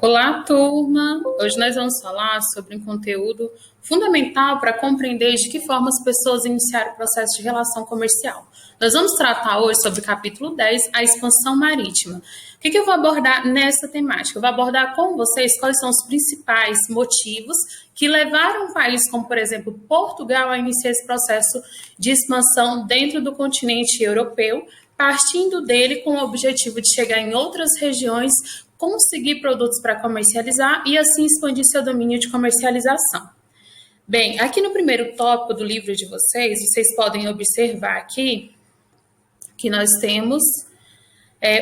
Olá, turma! Hoje nós vamos falar sobre um conteúdo fundamental para compreender de que forma as pessoas iniciaram o processo de relação comercial. Nós vamos tratar hoje sobre o capítulo 10, a expansão marítima. O que eu vou abordar nessa temática? Eu vou abordar com vocês quais são os principais motivos que levaram um país como, por exemplo, Portugal a iniciar esse processo de expansão dentro do continente europeu, partindo dele com o objetivo de chegar em outras regiões, conseguir produtos para comercializar e assim expandir seu domínio de comercialização. Bem, aqui no primeiro tópico do livro de vocês, vocês podem observar aqui que nós temos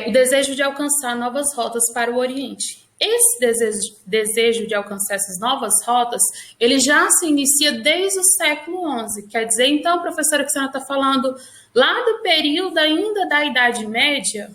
o desejo de alcançar novas rotas para o Oriente. Esse desejo de alcançar essas novas rotas, ele já se inicia desde o século XI. Quer dizer, então, professora, que a senhora está falando lá do período ainda da Idade Média,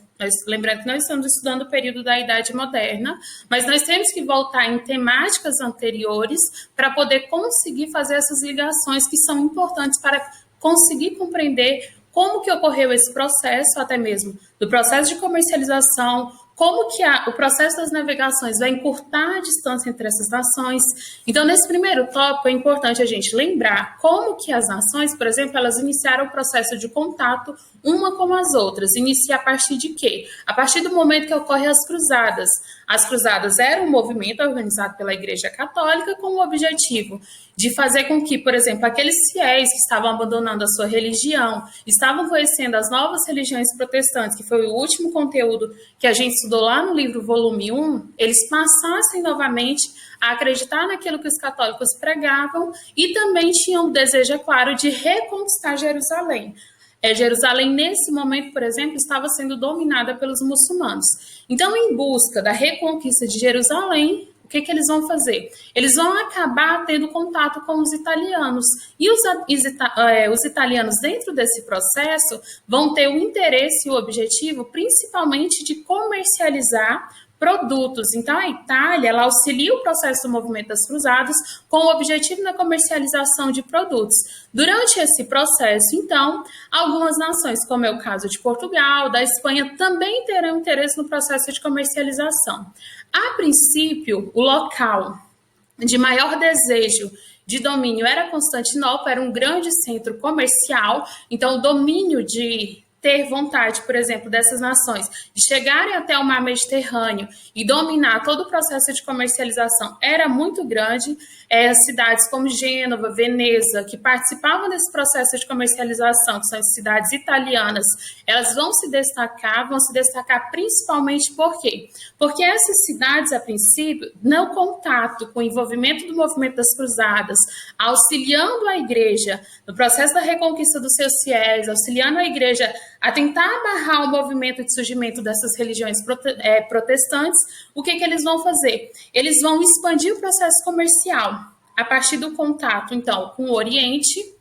lembrando que nós estamos estudando o período da Idade Moderna, mas nós temos que voltar em temáticas anteriores para poder conseguir fazer essas ligações que são importantes para conseguir compreender como que ocorreu esse processo, até mesmo do processo de comercialização, como que o processo das navegações vai encurtar a distância entre essas nações. Então, nesse primeiro tópico, é importante a gente lembrar como que as nações, por exemplo, elas iniciaram o processo de contato uma com as outras. Inicia a partir de quê? A partir do momento que ocorrem as cruzadas. As cruzadas eram um movimento organizado pela Igreja Católica com o objetivo de fazer com que, por exemplo, aqueles fiéis que estavam abandonando a sua religião, estavam conhecendo as novas religiões protestantes, que foi o último conteúdo que a gente estudou lá no livro volume 1, eles passassem novamente a acreditar naquilo que os católicos pregavam e também tinham o desejo, é claro, de reconquistar Jerusalém. Jerusalém, nesse momento, por exemplo, estava sendo dominada pelos muçulmanos. Então, em busca da reconquista de Jerusalém, o que eles vão fazer? Eles vão acabar tendo contato com os italianos. E os italianos, dentro desse processo, vão ter o interesse e o objetivo, principalmente, de comercializar produtos. Então, a Itália, ela auxilia o processo do movimento das cruzadas com o objetivo na comercialização de produtos. Durante esse processo, então, algumas nações, como é o caso de Portugal, da Espanha, também terão interesse no processo de comercialização. A princípio, o local de maior desejo de domínio era Constantinopla, era um grande centro comercial, então o domínio de ter vontade, por exemplo, dessas nações de chegarem até o mar Mediterrâneo e dominar todo o processo de comercialização era muito grande. Cidades como Gênova, Veneza, que participavam desse processo de comercialização, que são as cidades italianas, elas vão se destacar principalmente por quê? Porque essas cidades, a princípio, no contato com o envolvimento do movimento das cruzadas, auxiliando a igreja no processo da reconquista dos seus fiéis, auxiliando a igreja a tentar amarrar o movimento de surgimento dessas religiões protestantes, o que eles vão fazer? Eles vão expandir o processo comercial a partir do contato, então, com o Oriente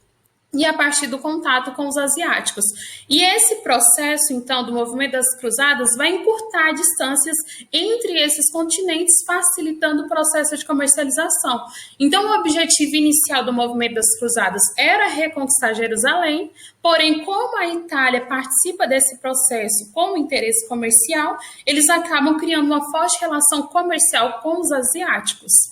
e a partir do contato com os asiáticos. E esse processo, então, do movimento das cruzadas vai encurtar distâncias entre esses continentes, facilitando o processo de comercialização. Então, o objetivo inicial do movimento das cruzadas era reconquistar Jerusalém, porém, como a Itália participa desse processo com interesse comercial, eles acabam criando uma forte relação comercial com os asiáticos.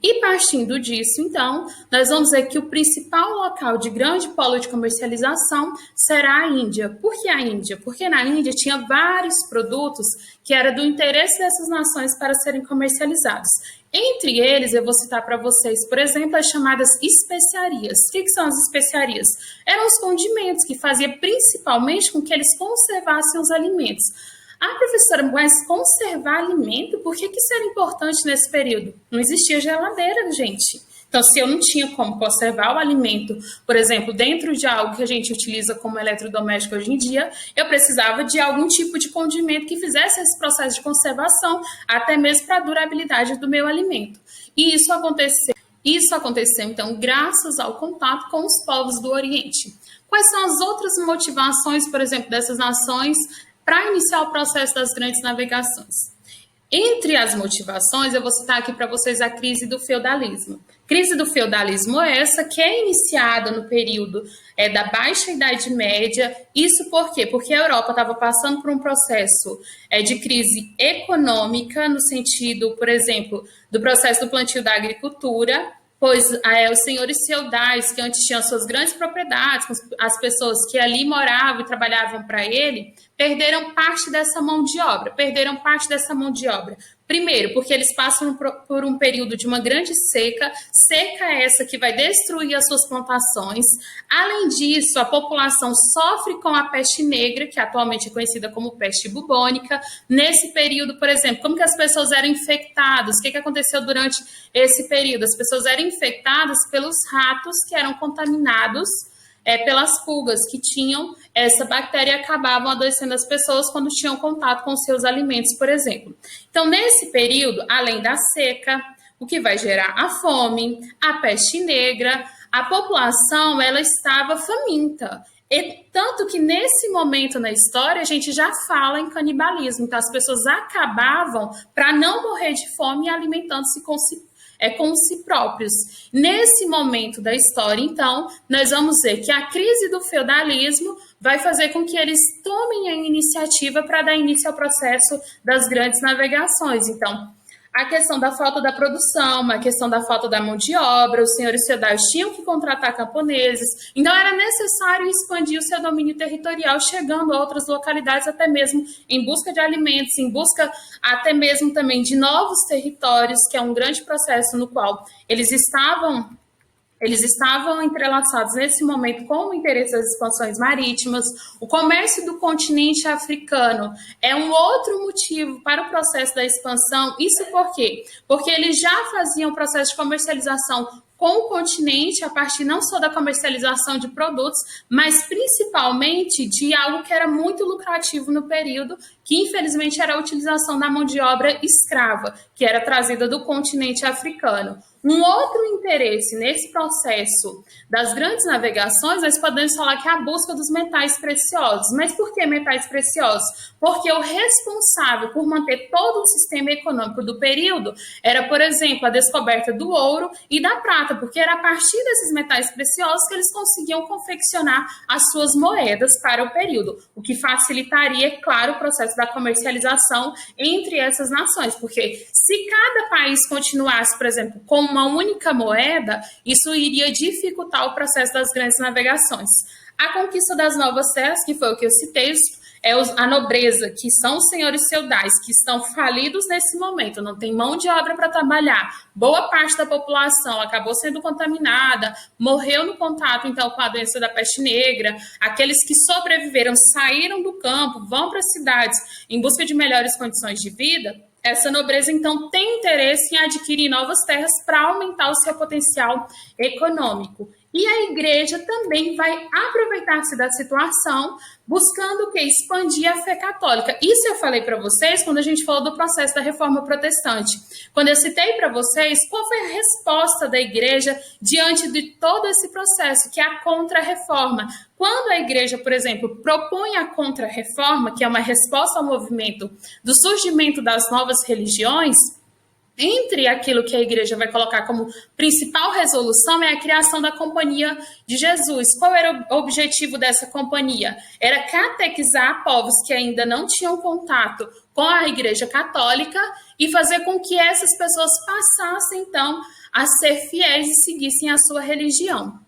E partindo disso, então, nós vamos ver que o principal local de grande polo de comercialização será a Índia. Por que a Índia? Porque na Índia tinha vários produtos que eram do interesse dessas nações para serem comercializados. Entre eles, eu vou citar para vocês, por exemplo, as chamadas especiarias. O que são as especiarias? Eram os condimentos que faziam principalmente com que eles conservassem os alimentos. Ah, professora, mas conservar alimento, por que isso era importante nesse período? Não existia geladeira, gente. Então, se eu não tinha como conservar o alimento, por exemplo, dentro de algo que a gente utiliza como eletrodoméstico hoje em dia, eu precisava de algum tipo de condimento que fizesse esse processo de conservação, até mesmo para a durabilidade do meu alimento. E isso aconteceu, então, graças ao contato com os povos do Oriente. Quais são as outras motivações, por exemplo, dessas nações para iniciar o processo das grandes navegações? Entre as motivações, eu vou citar aqui para vocês a crise do feudalismo. Crise do feudalismo é essa que é iniciada no período da Baixa Idade Média. Isso por quê? Porque a Europa estava passando por um processo de crise econômica, no sentido, por exemplo, do processo do plantio da agricultura, pois os senhores feudais, que antes tinham suas grandes propriedades, as pessoas que ali moravam e trabalhavam para ele, perderam parte dessa mão de obra. Primeiro, porque eles passam por um período de uma grande seca essa que vai destruir as suas plantações. Além disso, a população sofre com a peste negra, que atualmente é conhecida como peste bubônica. Nesse período, por exemplo, como que as pessoas eram infectadas? O que aconteceu durante esse período? As pessoas eram infectadas pelos ratos que eram contaminados pelas pulgas que tinham essa bactéria e acabavam adoecendo as pessoas quando tinham contato com seus alimentos, por exemplo. Então, nesse período, além da seca, o que vai gerar a fome, a peste negra, a população ela estava faminta. E tanto que nesse momento na história a gente já fala em canibalismo. Então, as pessoas acabavam, para não morrer de fome, alimentando-se com si próprios. Nesse momento da história, então, nós vamos ver que a crise do feudalismo vai fazer com que eles tomem a iniciativa para dar início ao processo das grandes navegações. Então, a questão da falta da produção, a questão da falta da mão de obra, os senhores feudais tinham que contratar camponeses, então era necessário expandir o seu domínio territorial, chegando a outras localidades, até mesmo em busca de alimentos, em busca até mesmo também de novos territórios, que é um grande processo no qual eles estavam entrelaçados nesse momento com o interesse das expansões marítimas. O comércio do continente africano é um outro motivo para o processo da expansão. Isso por quê? Porque eles já faziam o processo de comercialização com o continente, a partir não só da comercialização de produtos, mas principalmente de algo que era muito lucrativo no período, que infelizmente era a utilização da mão de obra escrava, que era trazida do continente africano. Um outro interesse nesse processo das grandes navegações, nós podemos falar que é a busca dos metais preciosos. Mas por que metais preciosos? Porque o responsável por manter todo o sistema econômico do período era, por exemplo, a descoberta do ouro e da prata, porque era a partir desses metais preciosos que eles conseguiam confeccionar as suas moedas para o período, o que facilitaria, é claro, o processo da comercialização entre essas nações, porque se cada país continuasse, por exemplo, com uma única moeda, isso iria dificultar o processo das grandes navegações. A conquista das novas terras, que foi o que eu citei, a nobreza, que são os senhores feudais, que estão falidos nesse momento, não tem mão de obra para trabalhar, boa parte da população acabou sendo contaminada, morreu no contato, então, com a doença da peste negra, aqueles que sobreviveram saíram do campo, vão para as cidades em busca de melhores condições de vida. Essa nobreza, então, tem interesse em adquirir novas terras para aumentar o seu potencial econômico. E a igreja também vai aproveitar-se da situação, buscando o quê? Expandir a fé católica. Isso eu falei para vocês quando a gente falou do processo da reforma protestante. Quando eu citei para vocês qual foi a resposta da igreja diante de todo esse processo, que é a contra-reforma. Quando a igreja, por exemplo, propõe a contra-reforma, que é uma resposta ao movimento do surgimento das novas religiões, entre aquilo que a igreja vai colocar como principal resolução é a criação da Companhia de Jesus. Qual era o objetivo dessa companhia? Era catequizar povos que ainda não tinham contato com a Igreja Católica e fazer com que essas pessoas passassem, então, a ser fiéis e seguissem a sua religião.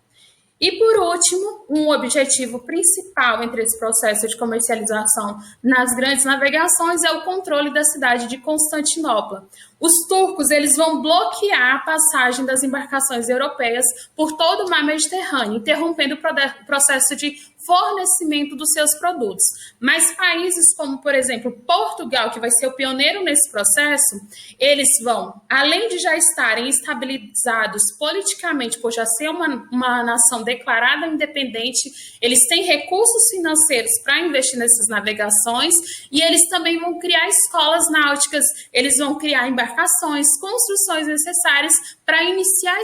E, por último, um objetivo principal entre esse processo de comercialização nas grandes navegações é o controle da cidade de Constantinopla. Os turcos eles vão bloquear a passagem das embarcações europeias por todo o mar Mediterrâneo, interrompendo o processo de fornecimento dos seus produtos. Mas países como, por exemplo, Portugal, que vai ser o pioneiro nesse processo, eles vão, além de já estarem estabilizados politicamente, por já ser uma nação declarada independente, eles têm recursos financeiros para investir nessas navegações e eles também vão criar escolas náuticas, eles vão criar embarcações, construções necessárias para iniciar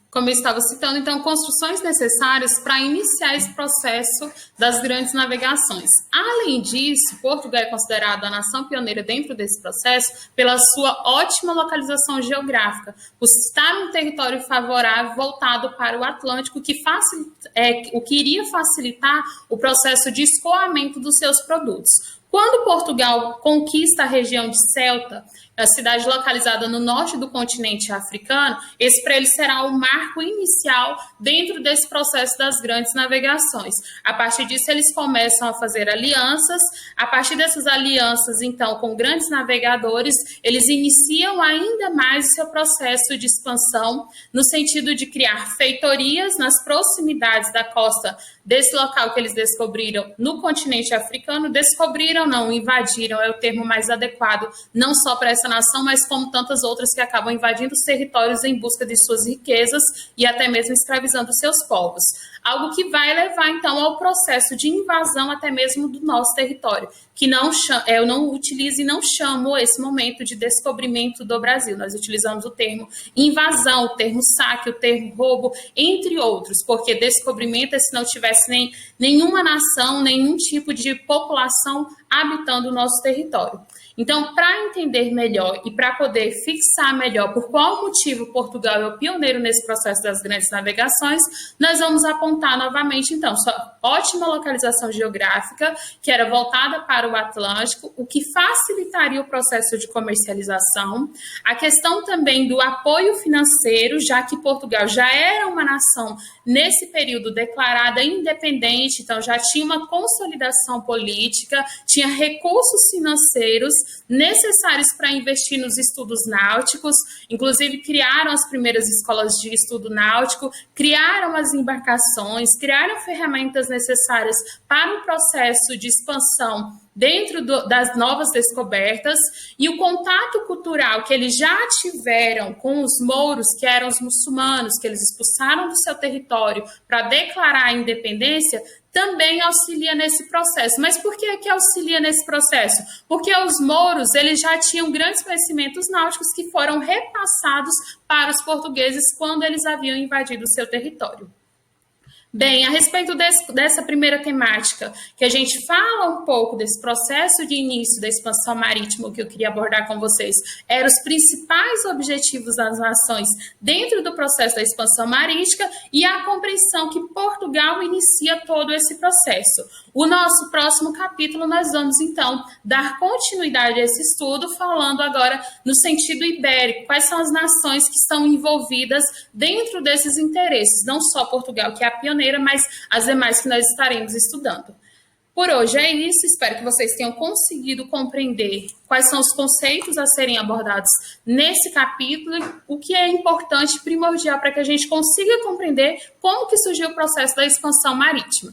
Como eu estava citando, então, construções necessárias para iniciar esse processo das grandes navegações. Além disso, Portugal é considerado a nação pioneira dentro desse processo pela sua ótima localização geográfica, por estar num território favorável voltado para o Atlântico, o que iria facilitar o processo de escoamento dos seus produtos. Quando Portugal conquista a região de Ceuta, a cidade localizada no norte do continente africano, esse para ele será o marco inicial dentro desse processo das grandes navegações. A partir disso, eles começam a fazer alianças. A partir dessas alianças, então, com grandes navegadores, eles iniciam ainda mais o seu processo de expansão, no sentido de criar feitorias nas proximidades da costa desse local que eles descobriram no continente africano. Descobriram, não, invadiram, é o termo mais adequado, não só para essa nação, mas como tantas outras que acabam invadindo os territórios em busca de suas riquezas e até mesmo escravizando seus povos. Algo que vai levar, então, ao processo de invasão até mesmo do nosso território, que eu não utilizo e não chamo esse momento de descobrimento do Brasil. Nós utilizamos o termo invasão, o termo saque, o termo roubo, entre outros, porque descobrimento é se não tivesse nenhuma nação, nenhum tipo de população habitando o nosso território. Então, para entender melhor e para poder fixar melhor por qual motivo Portugal é o pioneiro nesse processo das grandes navegações, nós vamos apontar novamente, então, sua ótima localização geográfica, que era voltada para o Atlântico, o que facilitaria o processo de comercialização, a questão também do apoio financeiro, já que Portugal já era uma nação, nesse período, declarada independente, então já tinha uma consolidação política, tinha recursos financeiros necessários para investir nos estudos náuticos, inclusive criaram as primeiras escolas de estudo náutico, criaram as embarcações, criaram ferramentas necessárias para o processo de expansão dentro das novas descobertas, e o contato cultural que eles já tiveram com os mouros, que eram os muçulmanos, que eles expulsaram do seu território para declarar a independência, também auxilia nesse processo. Mas por que auxilia nesse processo? Porque os mouros, eles já tinham grandes conhecimentos náuticos que foram repassados para os portugueses quando eles haviam invadido o seu território. Bem, a respeito dessa primeira temática, que a gente fala um pouco desse processo de início da expansão marítima, que eu queria abordar com vocês, eram os principais objetivos das nações dentro do processo da expansão marítima e a compreensão que Portugal inicia todo esse processo. O nosso próximo capítulo, nós vamos, então, dar continuidade a esse estudo, falando agora no sentido ibérico, quais são as nações que estão envolvidas dentro desses interesses, não só Portugal, que é a pioneira, mas as demais que nós estaremos estudando. Por hoje é isso, espero que vocês tenham conseguido compreender quais são os conceitos a serem abordados nesse capítulo, o que é importante, primordial, para que a gente consiga compreender como que surgiu o processo da expansão marítima.